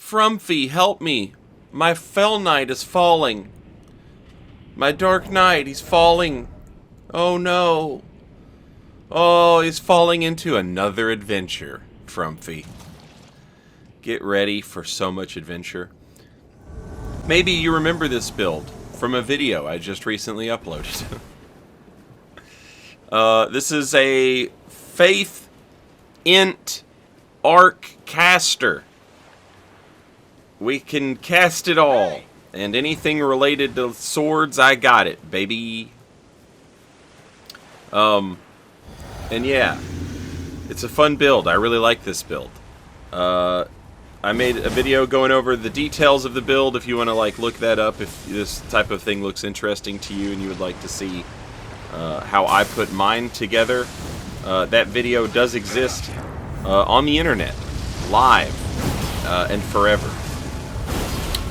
Frumpy, help me. My fell knight is falling. My dark knight, he's falling. Oh no. Oh, he's falling into another adventure, Frumpy. Get ready for so much adventure. Maybe you remember this build from a video I just recently uploaded. This is a Faith Int Arc Caster. We can cast it all. And anything related to swords, I got it, baby. And yeah, it's a fun build. I really like this build. I made a video going over the details of the build if you want to like look that up, if this type of thing looks interesting to you and you would like to see how I put mine together. That video does exist on the internet, live and forever.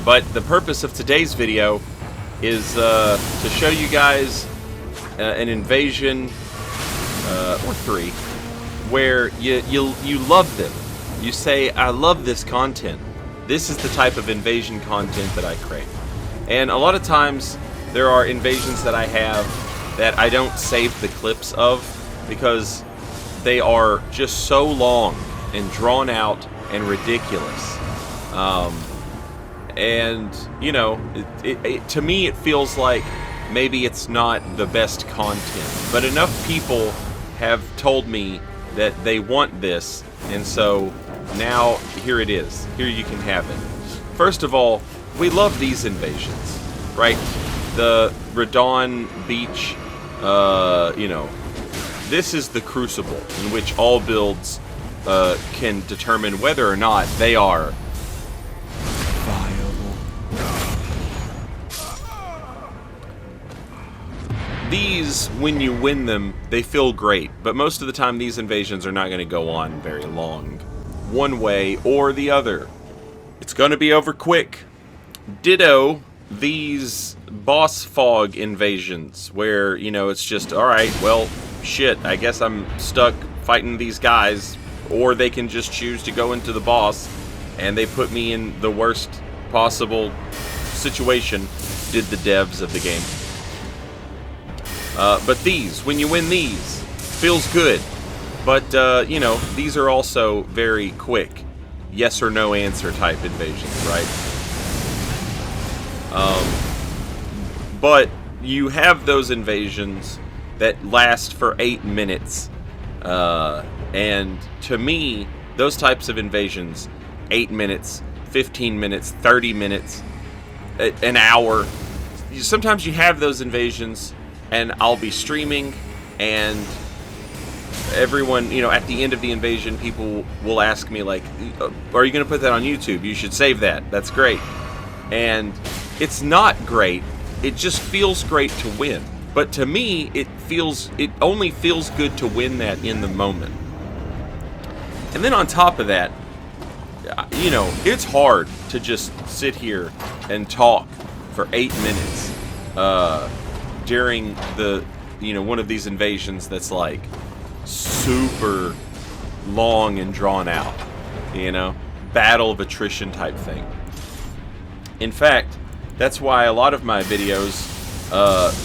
But the purpose of today's video is to show you guys an invasion or three where you love them. You say, I love this content. This is the type of invasion content that I crave. And a lot of times there are invasions that I have that I don't save the clips of because they are just so long and drawn out and ridiculous. And, you know, to me it feels like maybe it's not the best content. But enough people have told me that they want this, and so now here it is. Here you can have it. First of all, we love these invasions, right? The Radon Beach, you know, this is the crucible in which all builds can determine whether or not they are viable. These, when you win them, they feel great, but most of the time these invasions are not going to go on very long. One way or the other. It's going to be over quick. Ditto these boss fog invasions where, you know, it's just, alright, well, shit, I guess I'm stuck fighting these guys, or they can just choose to go into the boss, and they put me in the worst possible situation, did the devs of the game. But these, when you win these, feels good. But, you know, these are also very quick, yes or no answer type invasions, right? But you have those invasions that last for 8 minutes. And to me, those types of invasions, 8 minutes, 15 minutes, 30 minutes, an hour. Sometimes you have those invasions, and I'll be streaming, and everyone, you know, at the end of the invasion, people will ask me, like, are you going to put that on YouTube? You should save that. That's great. And it's not great. It just feels great to win. But to me, it only feels good to win that in the moment. And then on top of that, you know, it's hard to just sit here and talk for 8 minutes during the, you know, one of these invasions that's like super long and drawn out, you know, battle of attrition type thing. In fact, that's why a lot of my videos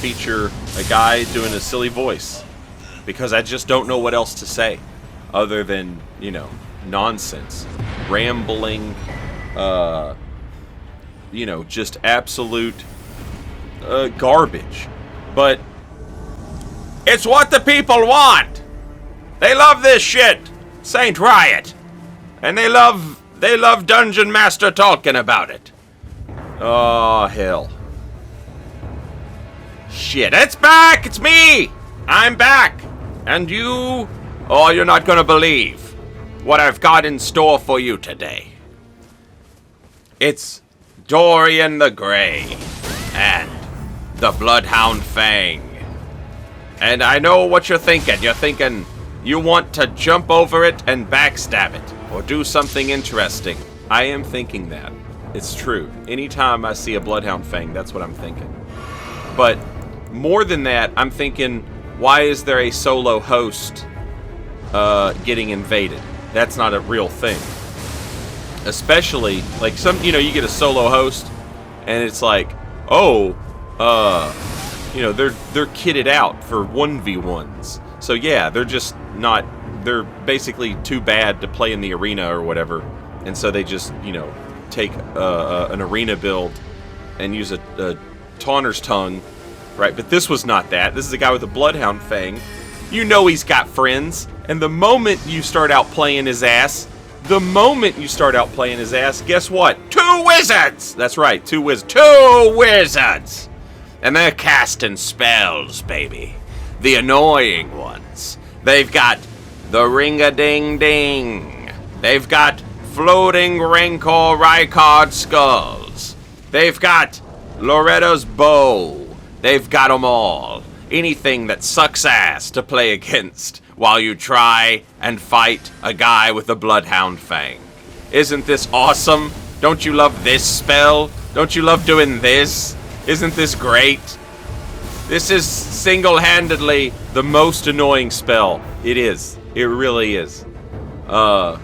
feature a guy doing a silly voice, because I just don't know what else to say other than, you know, nonsense, rambling, you know, just absolute garbage. But it's what the people want. They love this shit, Saint Riot, and they love Dungeon Master talking about it. Oh hell. Shit, it's back! It's me! I'm back! And you? Oh, you're not gonna believe what I've got in store for you today. It's Dorian the Grey and the Bloodhound Fang. And I know what you're thinking. You're thinking you want to jump over it and backstab it, or do something interesting. I am thinking that. It's true. Anytime I see a Bloodhound Fang, that's what I'm thinking. But more than that, I'm thinking, why is there a solo host getting invaded? That's not a real thing. Especially, like, you get a solo host, and it's like, oh, they're kitted out for 1v1s. So yeah, they're basically too bad to play in the arena or whatever. And so they just, take an arena build and use a Taunter's Tongue, right? But this was not that. This is a guy with a Bloodhound Fang. You know he's got friends. And the moment you start out playing his ass, guess what? 2 wizards! That's right, 2 wizards. 2 wizards! And they're casting spells, baby. The annoying ones. They've got the Ring-a-Ding-Ding. They've got Floating Rancor Rykard Skulls. They've got Loretta's Bow. They've got them all. Anything that sucks ass to play against while you try and fight a guy with a Bloodhound Fang. Isn't this awesome? Don't you love this spell? Don't you love doing this? Isn't this great? This is single-handedly the most annoying spell. It is. It really is. I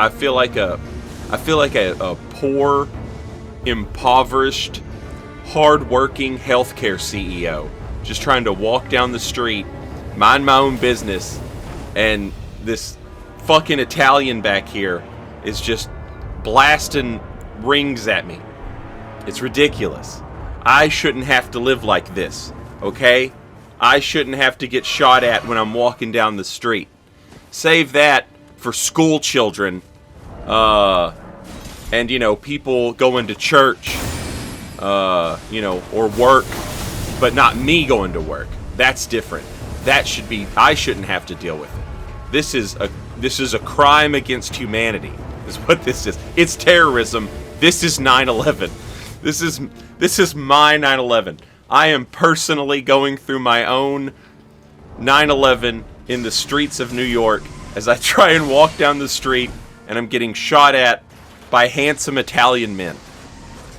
feel like a poor, impoverished, hard-working healthcare CEO just trying to walk down the street, mind my own business, and this fucking Italian back here is just blasting rings at me. It's ridiculous. I shouldn't have to live like this, okay? I shouldn't have to get shot at when I'm walking down the street. Save that for school children, and, people going to church, or work, but not me going to work. That's different. I shouldn't have to deal with it. This is a crime against humanity, is what this is. It's terrorism. This is 9/11. This is my 9/11. I am personally going through my own 9/11 in the streets of New York as I try and walk down the street and I'm getting shot at by handsome Italian men.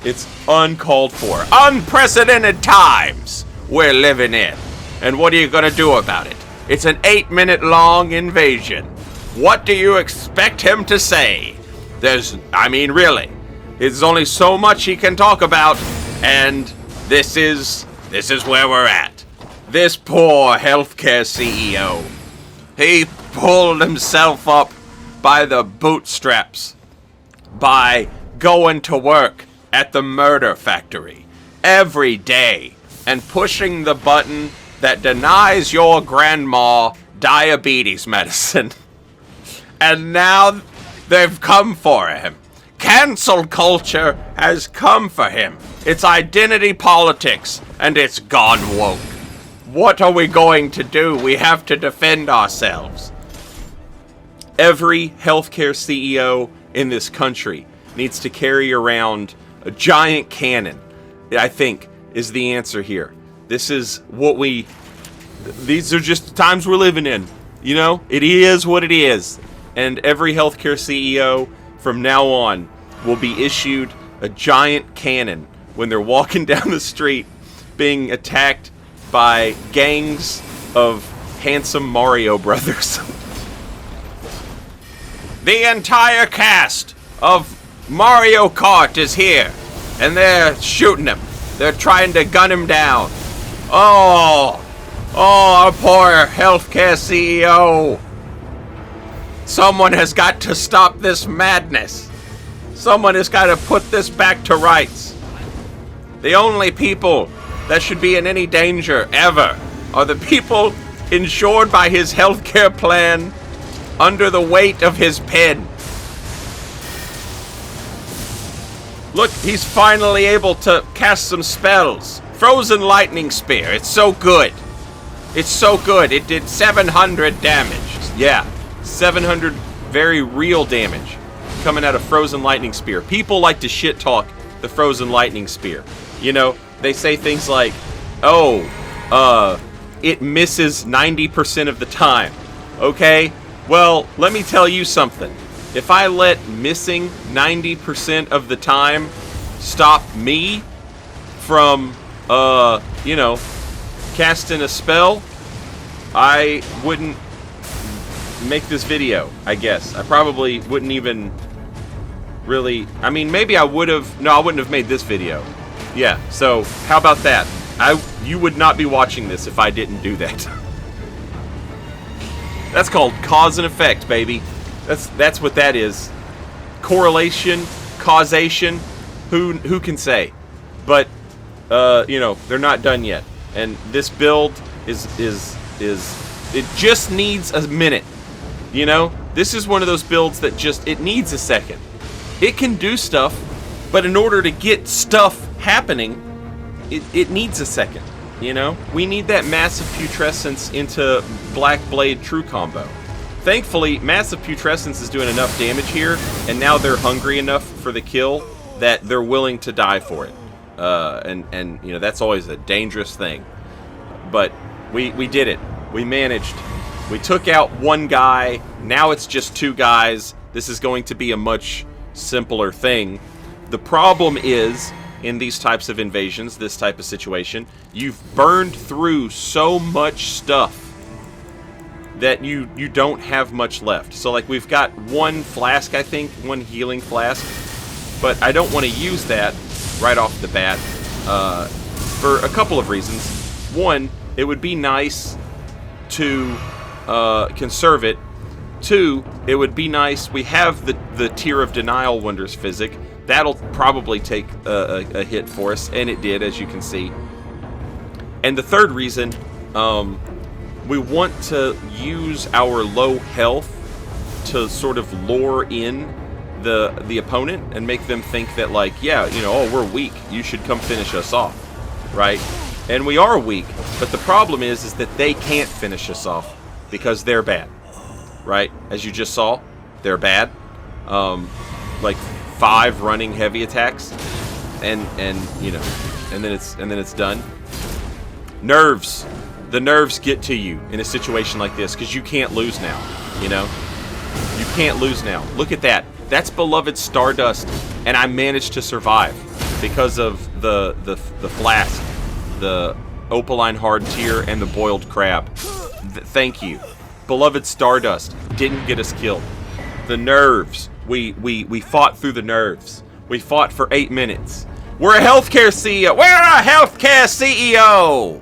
It's uncalled for. Unprecedented times we're living in. And what are you gonna do about it? It's an 8-minute long invasion. What do you expect him to say? Really. There's only so much he can talk about, and this is where we're at. This poor healthcare CEO. He pulled himself up by the bootstraps by going to work at the murder factory every day and pushing the button that denies your grandma diabetes medicine. And now they've come for him. Cancel culture has come for him. It's identity politics, and it's gone woke. What are we going to do? We have to defend ourselves. Every healthcare CEO in this country needs to carry around a giant cannon, I think, is the answer here. These are just the times we're living in. It is what it is. And every healthcare CEO from now on will be issued a giant cannon when they're walking down the street being attacked by gangs of handsome Mario brothers. The entire cast of Mario Kart is here, and they're shooting him. They're trying to gun him down. Oh, our poor healthcare CEO. Someone has got to stop this madness. Someone has got to put this back to rights. The only people that should be in any danger ever are the people insured by his healthcare plan under the weight of his pen. Look, he's finally able to cast some spells. Frozen Lightning Spear. It's so good. It's so good. It did 700 damage. Yeah, 700 very real damage coming out of Frozen Lightning Spear. People like to shit talk the Frozen Lightning Spear. They say things like, it misses 90% of the time. Okay? Well, let me tell you something. If I let missing 90% of the time stop me from, casting a spell, I wouldn't make this video, I guess. I probably wouldn't even really... I mean, maybe I would have... No, I wouldn't have made this video. Yeah, so how about that? You would not be watching this if I didn't do that. That's called cause and effect, baby. That's what that is. Correlation, causation, who can say? But you know, they're not done yet. And this build is it just needs a minute. You know? This is one of those builds that just it needs a second. It can do stuff, but in order to get stuff happening, it needs a second. You know? We need that massive putrescence into Black Blade True combo. Thankfully, massive putrescence is doing enough damage here, and now they're hungry enough for the kill that they're willing to die for it. And you know, that's always a dangerous thing. But we did it. We managed. We took out one guy. Now it's just two guys. This is going to be a much simpler thing. The problem is, in these types of invasions, this type of situation, you've burned through so much stuff that you don't have much left. So like we've got one flask, I think, one healing flask, but I don't want to use that right off the bat for a couple of reasons. One, it would be nice to conserve it. Two, it would be nice, we have the Tear of Denial Wonders physic. That'll probably take a hit for us, and it did, as you can see. And the third reason, we want to use our low health to sort of lure in the opponent and make them think that, like, yeah, you know, oh, we're weak, you should come finish us off, right? And we are weak, but the problem is that they can't finish us off because they're bad, right? As you just saw, they're bad. Like 5 running heavy attacks, and you know, and then it's done. Nerves. The nerves get to you in a situation like this because you can't lose now. You know, you can't lose now. Look at that. That's beloved Stardust, and I managed to survive because of the flask, the opaline hard tear, and the boiled crab. Thank you, beloved Stardust. Didn't get us killed. The nerves. We fought through the nerves. We fought for 8 minutes. We're a healthcare CEO. We're a healthcare CEO.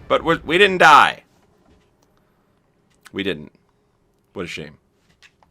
But we didn't die. We didn't. What a shame.